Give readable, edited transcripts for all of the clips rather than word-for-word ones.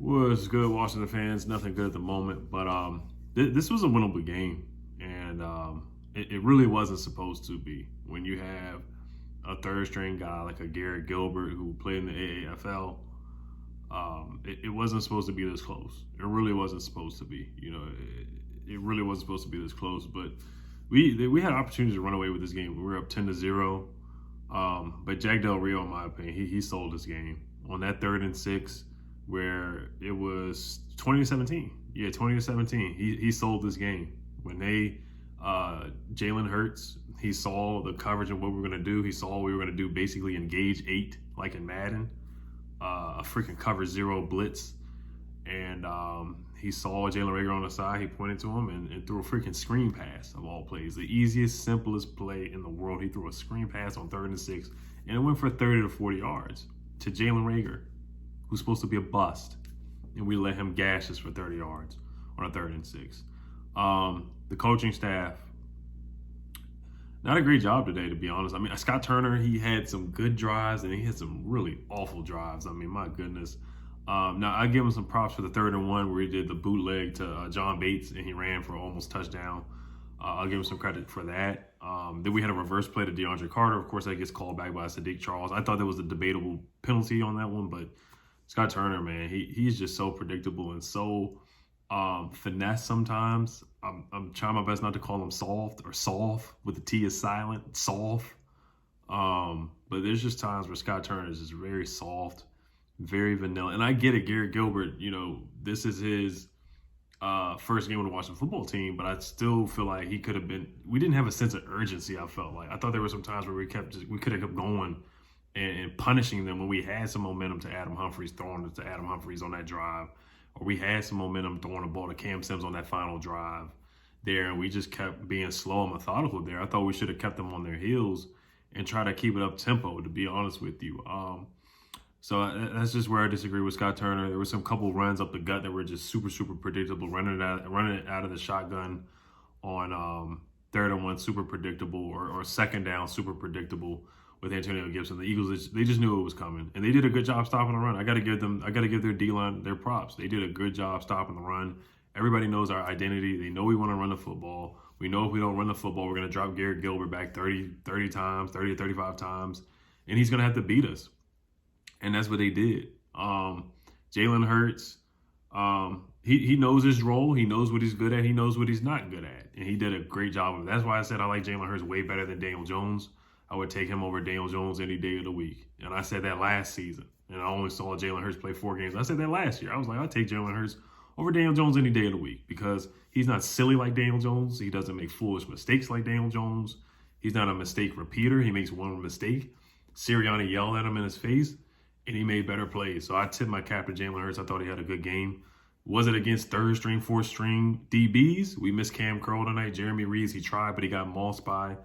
Was good, Washington fans. Nothing good at the moment, but this was a winnable game, and it really wasn't supposed to be. When you have a third string guy like a Garrett Gilbert who played in the AAFL, it wasn't supposed to be this close. It really wasn't supposed to be. It really wasn't supposed to be this close. But we had opportunities to run away with this game. We were up 10-0, but Jack Del Rio, in my opinion, he sold this game on that 3rd and 6. Where it was 20-17. Yeah, 20-17. He sold this game. When Jalen Hurts, he saw the coverage and what we were going to do. He saw what we were going to do, basically engage 8, like in Madden, a freaking cover 0 blitz. And he saw Jalen Reagor on the side. He pointed to him and threw a freaking screen pass of all plays. The easiest, simplest play in the world. He threw a screen pass on 3rd and 6, and it went for 30 to 40 yards to Jalen Reagor, who's supposed to be a bust, and we let him gash us for 30 yards on a 3rd and 6. The coaching staff, not a great job today, to be honest. I mean, Scott Turner, he had some good drives, and he had some really awful drives. I mean, my goodness. Now, I give him some props for the 3rd and 1 where he did the bootleg to John Bates, and he ran for almost touchdown. I'll give him some credit for that. Then we had a reverse play to DeAndre Carter. Of course, that gets called back by Sadiq Charles. I thought there was a debatable penalty on that one, but Scott Turner, man, he's just so predictable and so finesse sometimes. I'm trying my best not to call him soft or soft with the T is silent, soft. But there's just times where Scott Turner is just very soft, very vanilla. And I get it, Garrett Gilbert, this is his first game with the Washington football team, but I still feel like he could have been, we didn't have a sense of urgency, I felt like. I thought there were some times where we could have kept going and punishing them when we had some momentum to Adam Humphries, throwing it to Adam Humphries on that drive, or we had some momentum throwing the ball to Cam Sims on that final drive there, and we just kept being slow and methodical there. I thought we should have kept them on their heels and try to keep it up tempo, to be honest with you. So that's just where I disagree with Scott Turner. There were some couple runs up the gut that were just super, super predictable. Running it out of the shotgun on 3rd and 1, super predictable, or 2nd down, super predictable with Antonio Gibson. The Eagles, they just knew it was coming, and they did a good job stopping the run. I got to give their D-line their props. They did a good job stopping the run. Everybody knows our identity. They know we want to run the football. We know if we don't run the football, we're going to drop Garrett Gilbert back 30 times, 30 to 35 times, and he's going to have to beat us. And that's what they did. Jalen Hurts, he knows his role. He knows what he's good at. He knows what he's not good at, and he did a great job of it. That's why I said I like Jalen Hurts way better than Daniel Jones. I would take him over Daniel Jones any day of the week. And I said that last season. And I only saw Jalen Hurts play 4 games. I said that last year. I was like, I'll take Jalen Hurts over Daniel Jones any day of the week because he's not silly like Daniel Jones. He doesn't make foolish mistakes like Daniel Jones. He's not a mistake repeater. He makes one mistake. Sirianni yelled at him in his face, and he made better plays. So I tip my cap to Jalen Hurts. I thought he had a good game. Was it against 3rd string, 4th string DBs? We missed Cam Curl tonight. Jeremy Reeves, he tried, but he got mossed by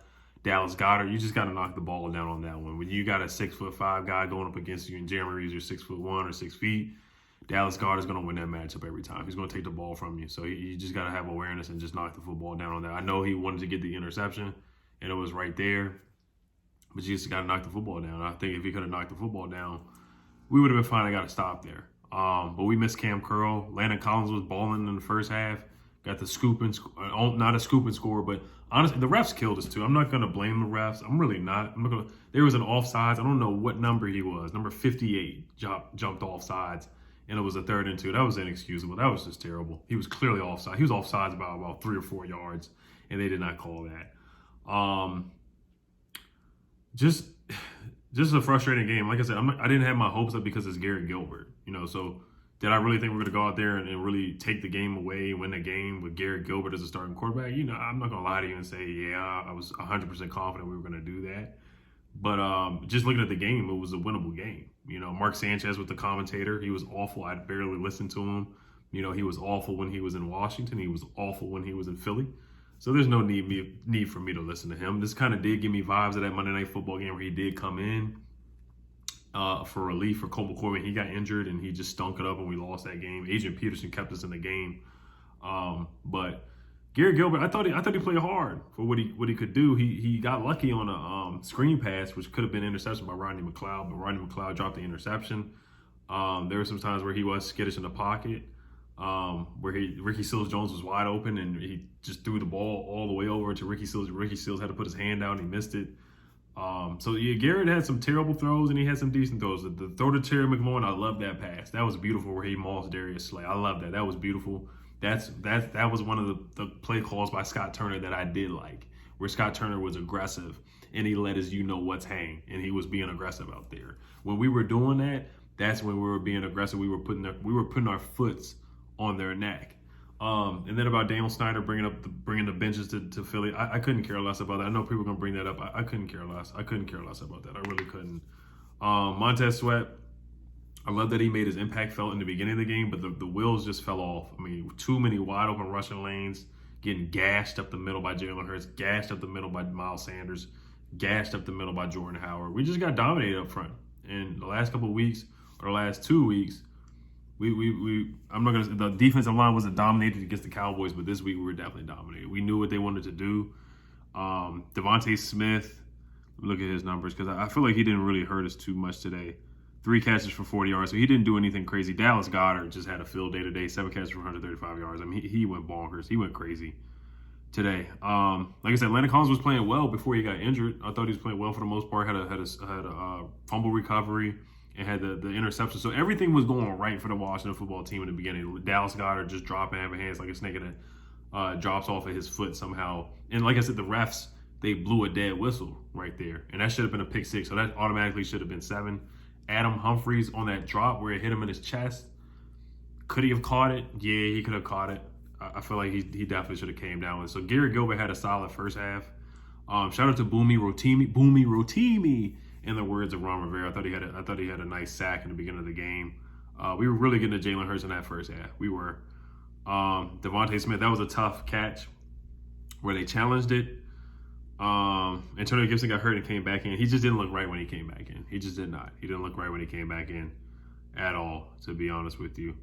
Dallas Goedert. You just got to knock the ball down on that one. When you got a 6'5" guy going up against you and Jeremy Reeves, you're 6'1" or 6 feet, Dallas Goedert is going to win that matchup every time. He's going to take the ball from you. So you just got to have awareness and just knock the football down on that. I know he wanted to get the interception, and it was right there, but you just got to knock the football down. I think if he could have knocked the football down, we would have been fine. I got to stop there. But we missed Cam Curl. Landon Collins was balling in the first half. Got the scoop and not a scoop and score, but honestly, the refs killed us too. I'm not gonna blame the refs. I'm really not. I'm not gonna. There was an offsides. I don't know what number he was. Number 58 jumped offsides, and it was a 3rd and 2. That was inexcusable. That was just terrible. He was clearly offside. He was offsides by about 3 or 4 yards, and they did not call that. Just a frustrating game. Like I said, I didn't have my hopes up because it's Garrett Gilbert. So. Did I really think we're going to go out there and really take the game away, win the game with Garrett Gilbert as a starting quarterback? I'm not going to lie to you and say, yeah, I was 100% confident we were going to do that. But just looking at the game, it was a winnable game. Mark Sanchez was the commentator. He was awful. I barely listened to him. He was awful when he was in Washington. He was awful when he was in Philly. So there's no need for me to listen to him. This kind of did give me vibes of that Monday Night Football game where he did come in for relief for Colt McCoy when he got injured and he just stunk it up and we lost that game. Adrian Peterson kept us in the game. But Garrett Gilbert, I thought he played hard for what he could do. He got lucky on a screen pass, which could have been interception by Rodney McLeod, but Rodney McLeod dropped the interception. There were some times where he was skittish in the pocket, where Ricky Seals-Jones was wide open and he just threw the ball all the way over to Ricky Seals. Ricky Seals had to put his hand out and he missed it. So yeah, Garrett had some terrible throws and he had some decent throws. The throw to Terry McLaurin, I love that pass. That was beautiful where he mauled Darius Slay. I love that. That was beautiful. That was one of the play calls by Scott Turner that I did like, where Scott Turner was aggressive and he let his what's hang, and he was being aggressive out there. When we were doing that, that's when we were being aggressive. We were putting our foots on their neck. And then about Daniel Snyder bringing the benches to Philly, I couldn't care less about that. I know people are gonna bring that up. I couldn't care less. I couldn't care less about that. I really couldn't. Montez Sweat, I love that he made his impact felt in the beginning of the game, but the wheels just fell off. I mean, too many wide open rushing lanes, getting gashed up the middle by Jalen Hurts, gashed up the middle by Miles Sanders, gashed up the middle by Jordan Howard. We just got dominated up front. And the last couple of weeks, or the last 2 weeks, the defensive line wasn't dominated against the Cowboys, but this week we were definitely dominated. We knew what they wanted to do. Devontae Smith, look at his numbers, because I feel like he didn't really hurt us too much today. 3 catches for 40 yards, so he didn't do anything crazy. Dallas Goedert just had a field day today, 7 catches for 135 yards. I mean, he went bonkers. He went crazy today. Like I said, Landon Collins was playing well before he got injured. I thought he was playing well for the most part. Had a fumble recovery and had the interception. So everything was going right for the Washington football team in the beginning. Dallas Goedert just dropping having hands like a snake that drops off of his foot somehow. And like I said, the refs, they blew a dead whistle right there. And that should have been a pick 6. So that automatically should have been 7. Adam Humphries on that drop where it hit him in his chest. Could he have caught it? Yeah, he could have caught it. I feel like he definitely should have came down with it. So Garrett Gilbert had a solid first half. Shout out to Boomy Rotimi, in the words of Ron Rivera. I thought he had a nice sack in the beginning of the game. We were really getting to Jalen Hurts in that first half. We were. Devontae Smith, that was a tough catch where they challenged it. Antonio Gibson got hurt and came back in. He just didn't look right when he came back in. He just did not. He didn't look right when he came back in at all, to be honest with you.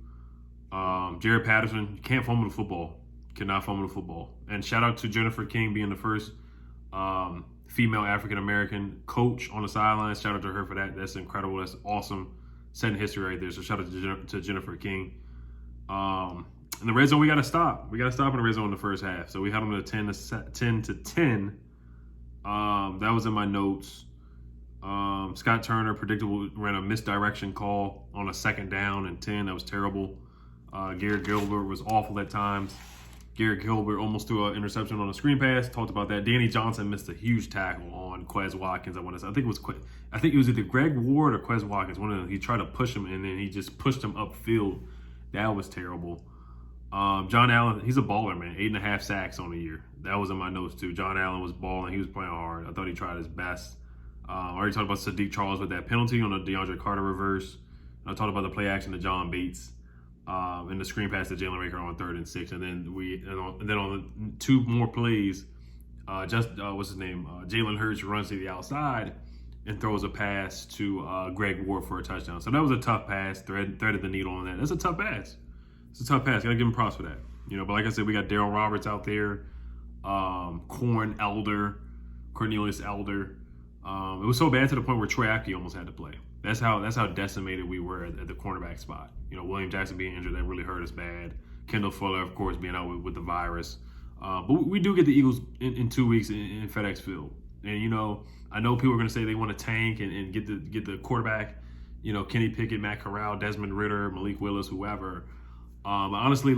Jared Patterson, can't fumble the football. Cannot fumble the football. And shout out to Jennifer King being the first female African-American coach on the sidelines. Shout out to her for that. That's incredible. That's awesome. Setting history right there. So shout out to Jennifer King. In the red zone, we got to stop. We got to stop in the red zone in the first half. So we held them to 10 to 10. That was in my notes. Scott Turner, predictable, ran a misdirection call on a 2nd down and 10. That was terrible. Garrett Gilbert was awful at times. Garrett Gilbert almost threw an interception on a screen pass. Talked about that. Danny Johnson missed a huge tackle on Quez Watkins. I think it was either Greg Ward or Quez Watkins. One of them. He tried to push him and then he just pushed him upfield. That was terrible. John Allen, he's a baller, man. 8.5 sacks on the year. That was in my notes too. John Allen was balling. He was playing hard. I thought he tried his best. I already talked about Sadiq Charles with that penalty on the DeAndre Carter reverse. I talked about the play action to John Bates and the screen pass to Jalen Raker on 3rd and 6. And then on the 2 more plays, what's his name? Jalen Hurts runs to the outside and throws a pass to Greg Ward for a touchdown. So that was a tough pass. Threaded the needle on that. That's a tough pass. It's a tough pass. Gotta give him props for that. But like I said, we got Darryl Roberts out there, Cornelius Elder. It was so bad to the point where Troy Apke almost had to play. That's how decimated we were at the cornerback spot. William Jackson being injured, that really hurt us bad. Kendall Fuller, of course, being out with the virus. But we do get the Eagles in 2 weeks in FedEx Field. And, I know people are going to say they want to tank and get the quarterback, Kenny Pickett, Matt Corral, Desmond Ridder, Malik Willis, whoever. Honestly,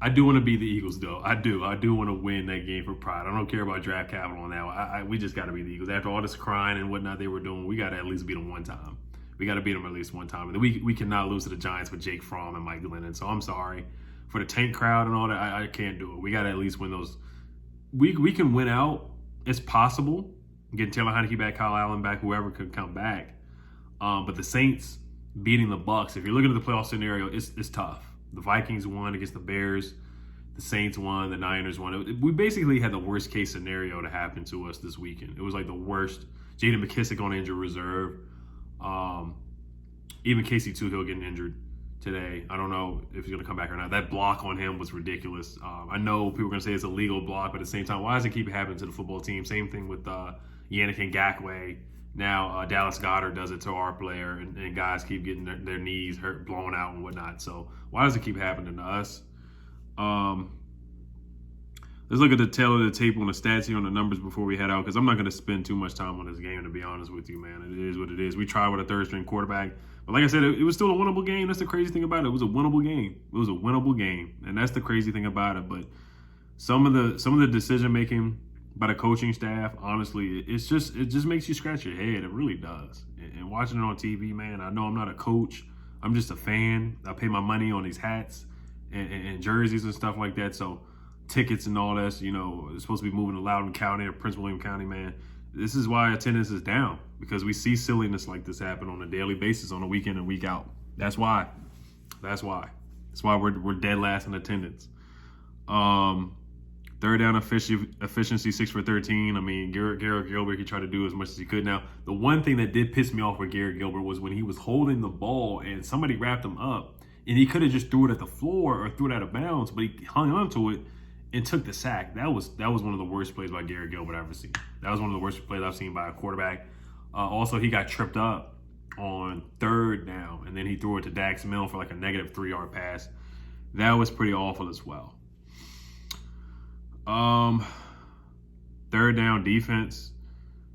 I do want to be the Eagles, though. I do want to win that game for pride. I don't care about draft capital now. We just got to be the Eagles. After all this crying and whatnot they were doing, we got to at least beat them one time. We got to beat them at least one time. And we cannot lose to the Giants with Jake Fromm and Mike Glyndon. So I'm sorry. For the tank crowd and all that, I can't do it. We got to at least win those. We can win out. It's possible. Getting Taylor Heineke back, Kyle Allen back, whoever could come back. But the Saints beating the Bucs, if you're looking at the playoff scenario, it's tough. The Vikings won against the Bears. The Saints won. The Niners won. We basically had the worst case scenario to happen to us this weekend. It was like the worst. J.D. McKissick on injured reserve. Even Casey Toohill getting injured today. I don't know if he's going to come back or not. That block on him was ridiculous. I know people are going to say it's a legal block, but at the same time, why does it keep happening to the football team? Same thing with Yannick Ngakoue Now Dallas Goedert does it to our player, and guys keep getting their knees hurt, blown out, and whatnot. So why does it keep happening to us? Let's look at the tail of the tape on the stats here on the numbers before we head out, because I'm not going to spend too much time on this game, to be honest with you, man. It is what it is. We tried with a third-string quarterback, but like I said, it was still a winnable game. That's the crazy thing about it. It was a winnable game. It was a winnable game, and that's the crazy thing about it. But some of the decision making by the coaching staff, honestly, it just makes you scratch your head. It really does. And watching it on TV, man, I know I'm not a coach. I'm just a fan. I pay my money on these hats and jerseys and stuff like that. So tickets and all that, it's supposed to be moving to Loudoun County or Prince William County, man. This is why attendance is down, because we see silliness like this happen on a daily basis, on a week in and week out. That's why we're dead last in attendance. Third down efficiency 6 for 13. I mean, Garrett Gilbert, he tried to do as much as he could. Now, the one thing that did piss me off with Garrett Gilbert was when he was holding the ball and somebody wrapped him up, and he could have just threw it at the floor or threw it out of bounds, but he hung on to it and took the sack. That was one of the worst plays by Garrett Gilbert I've ever seen. That was one of the worst plays I've seen by a quarterback. Also, he got tripped up on third down, and then he threw it to Dax Milne for like a negative 3-yard pass. That was pretty awful as well. Third down defense.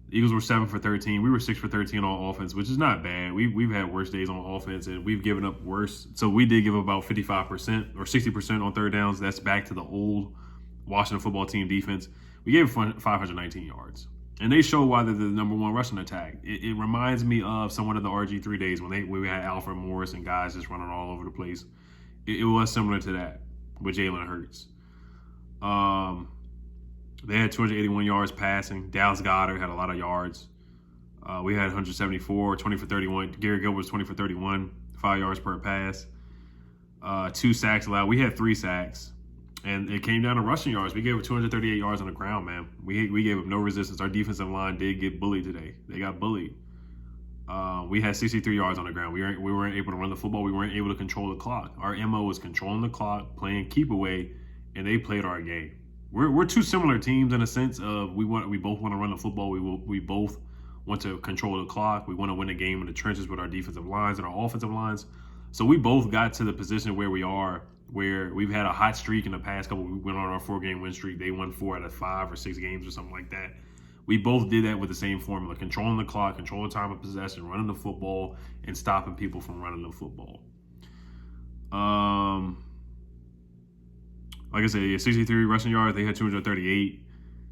The Eagles were 7 for 13. We were 6 for 13 on offense, which is not bad. We've had worse days on offense, and we've given up worse. So we did give up about 55% or 60% on third downs. That's back to the old Washington football team defense. We gave 519 yards. And they show why they're the number one rushing attack. It reminds me of somewhat of the RG3 days when we had Alfred Morris and guys just running all over the place. It was similar to that with Jalen Hurts. They had 281 yards passing. Dallas Goedert had a lot of yards. We had 174, 20 for 31. Garrett Gilbert was 20 for 31, 5 yards per pass. 2 sacks allowed. We had 3 sacks. And it came down to rushing yards. We gave up 238 yards on the ground, man. We gave up no resistance. Our defensive line did get bullied today. They got bullied. We had 63 yards on the ground. We weren't able to run the football. We weren't able to control the clock. Our MO was controlling the clock, playing keep away, and they played our game. We're two similar teams in a sense of we both want to run the football. We both want to control the clock. We want to win the game in the trenches with our defensive lines and our offensive lines. So we both got to the position where we are, where we've had a hot streak in the past couple. We went on our 4-game win streak. They won 4 out of 5 or 6 games or something like that. We both did that with the same formula: controlling the clock, controlling time of possession, running the football, and stopping people from running the football. Like I said, 63 rushing yards. They had 238.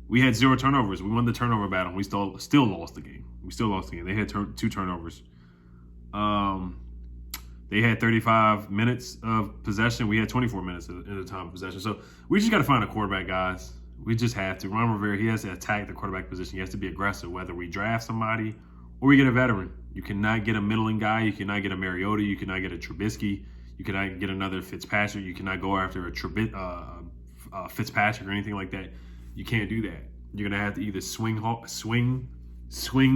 We had 0 turnovers. We won the turnover battle. We still lost the game. They had 2 turnovers. They had 35 minutes of possession. We had 24 minutes in the time of possession. So we just got to find a quarterback, guys. We just have to. Ron Rivera, he has to attack the quarterback position. He has to be aggressive, whether we draft somebody or we get a veteran. You cannot get a middling guy. You cannot get a Mariota. You cannot get a Trubisky. You cannot get another Fitzpatrick. You cannot go after a Fitzpatrick or anything like that. You can't do that. You're gonna have to either swing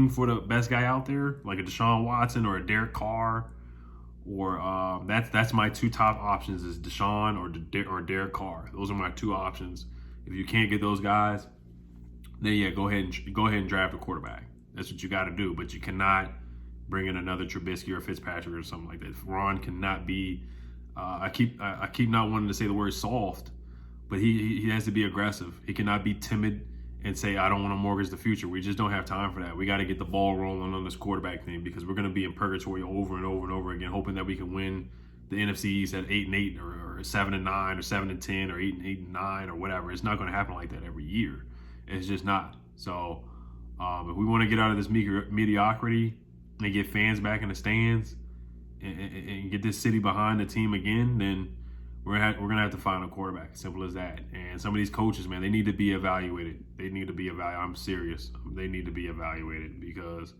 for the best guy out there, like a Deshaun Watson or a Derek Carr, or that's my 2 top options is Deshaun or Derek Carr. Those are my 2 options. If you can't get those guys, then yeah, go ahead and draft a quarterback. That's what you got to do. But you cannot bring in another Trubisky or Fitzpatrick or something like that. Ron cannot be. I keep not wanting to say the word soft, but he has to be aggressive. He cannot be timid and say, I don't want to mortgage the future. We just don't have time for that. We got to get the ball rolling on this quarterback thing, because we're going to be in purgatory over and over and over again, hoping that we can win the NFC East at 8-8 or 7-9 or 7-10 or 8-9 or whatever. It's not going to happen like that every year. It's just not. So if we want to get out of this mediocrity and get fans back in the stands and get this city behind the team again, then we're gonna have to find a quarterback. Simple as that. And some of these coaches, man, they need to be evaluated. I'm serious. They need to be evaluated, because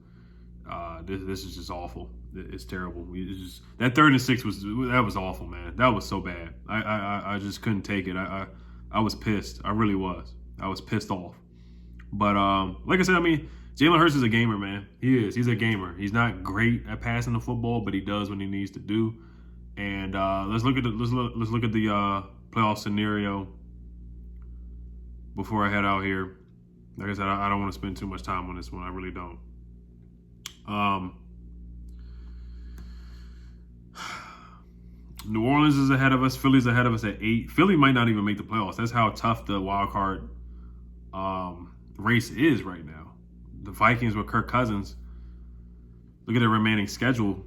this is just awful. It's terrible. That 3rd and 6 was awful, man. That was so bad. I just couldn't take it. I was pissed. I really was. I was pissed off. But like I said, I mean, Jalen Hurts is a gamer, man. He is. He's a gamer. He's not great at passing the football, but he does what he needs to do. And let's look at the playoff scenario before I head out here. Like I said, I don't want to spend too much time on this one. I really don't. New Orleans is ahead of us. Philly's ahead of us at 8. Philly might not even make the playoffs. That's how tough the wild card race is right now. The Vikings with Kirk Cousins. Look at their remaining schedule.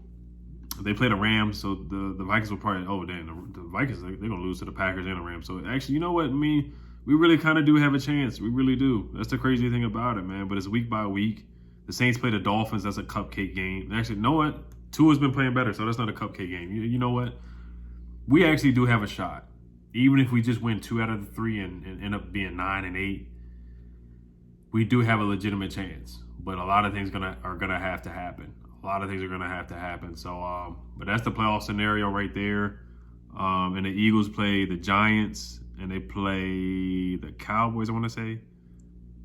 They play the Rams, so the Vikings will probably. Oh, damn, the Vikings they're gonna lose to the Packers and the Rams. So actually, you know what? I mean, we really kind of do have a chance. We really do. That's the crazy thing about it, man. But it's week by week. The Saints play the Dolphins. That's a cupcake game. Actually, you know what? Tua's been playing better, so that's not a cupcake game. You know what? We actually do have a shot. Even if we just win 2 out of the 3 and end up being 9 and 8, we do have a legitimate chance. But a lot of things are gonna have to happen. A lot of things are gonna have to happen. So, but that's the playoff scenario right there. And the Eagles play the Giants and they play the Cowboys. I want to say,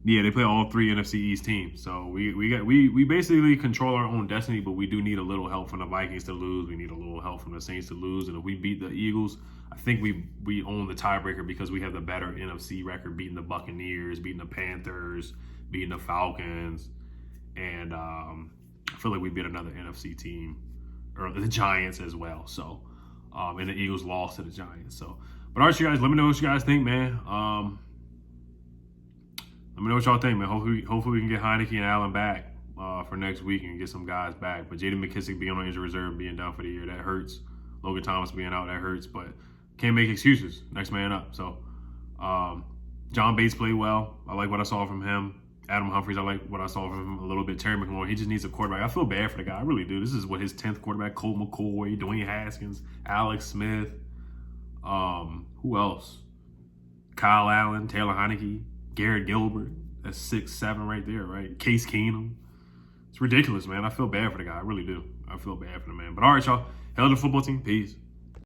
yeah, they play all 3 NFC East teams. So we basically control our own destiny, but we do need a little help from the Vikings to lose. We need a little help from the Saints to lose. And if we beat the Eagles, I think we own the tiebreaker because we have the better NFC record, beating the Buccaneers, beating the Panthers, beating the Falcons, and I feel like we beat another NFC team, or the Giants as well. So, and the Eagles lost to the Giants. So, but all right, you guys, let me know what you guys think, man. Let me know what y'all think, man. Hopefully we can get Heineke and Allen back for next week and get some guys back. But J.D. McKissic being on injury reserve, being down for the year, that hurts. Logan Thomas being out, that hurts. But can't make excuses. Next man up. So, John Bates played well. I like what I saw from him. Adam Humphries, I like what I saw from him a little bit. Terry McLaurin, he just needs a quarterback. I feel bad for the guy. I really do. This is what his 10th quarterback. Colt McCoy, Dwayne Haskins, Alex Smith. Who else? Kyle Allen, Taylor Heineke, Garrett Gilbert. That's 6, 7 right there, right? Case Keenum. It's ridiculous, man. I feel bad for the guy. I really do. I feel bad for the man. But all right, y'all. Hell to the football team. Peace.